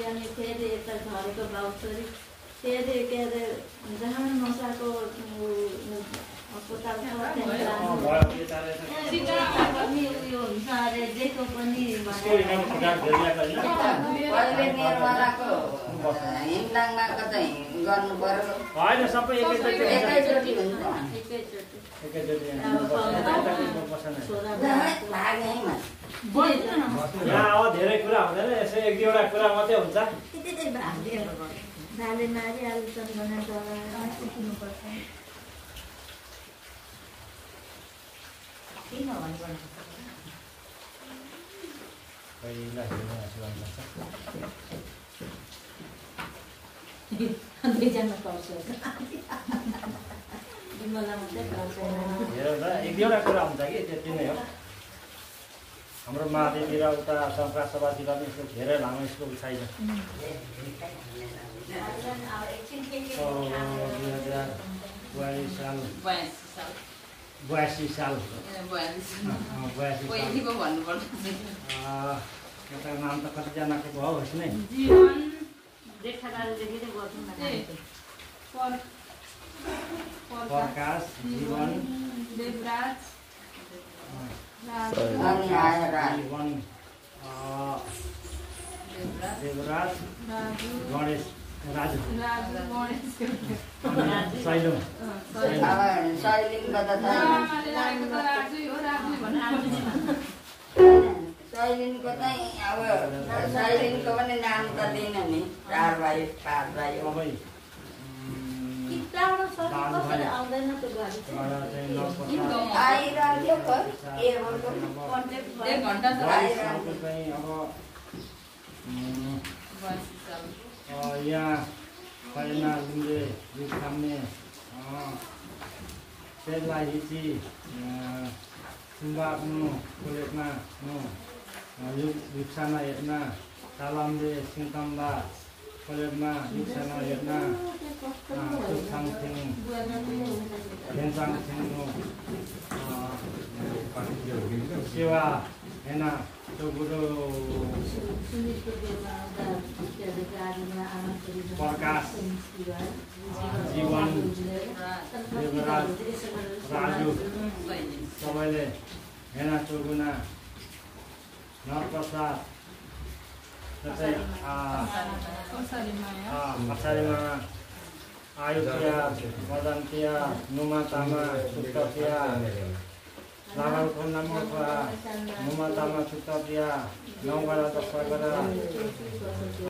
अनि फेरि यता झरेको बाउछोरी फेरि के अरे जहाँ मसाको अस्पताल पनि उयो हुन्छ अरे जेको पनि हिमदाङमा कतै गर्नु पर्यो होइन सबै एकैचोटि हुन्छ यहाँ अब धेरै कुरा हुँदैन यसो एक दुईवटा कुरा मात्रै हुन्छ भाले मारी आलुचन बनाएको सिक्नुपर्छ किन दुईजना पर्छ मलाई मात्रै पर्छ हेरौँ न एक दुईवटा कुरा हुन्छ कि त्यति नै हो हाम्रो माथितिर उता सरकार सभातिर पनि यस्तो धेरै लामो स्कुल छैन 82 साल एउटा नाम त कतिजनाको भयो होस् नै प्रकाश जीवन देवराज देवराज गणेश राजु सैलिनको चाहिँ अब सैलिनको पनि नाम त दिन नि 4 भाइ 5 भाइ आइरहन्थ्यो यहाँ खैना लुम्बे दुध खाम्ने सेला हिची सुम्बाक्नु कोलेटमा युक्साना हेर्न तालाम्बे सिङतम्बा कोलेटमा युक्साना हेर्न सुक्छाङथिङ खेन्साङथिङ सेवा हेर्न चौबुडो प्रकाश जीवन देवराज राजु सबैले हेना चौगुना नरप्रसाद खसारीमा आयुष्या मदनतिया नुमा तामा सुक्ततिया लागालको नमखा नुमा तामा सुक्ततिया नौगरा दशगरा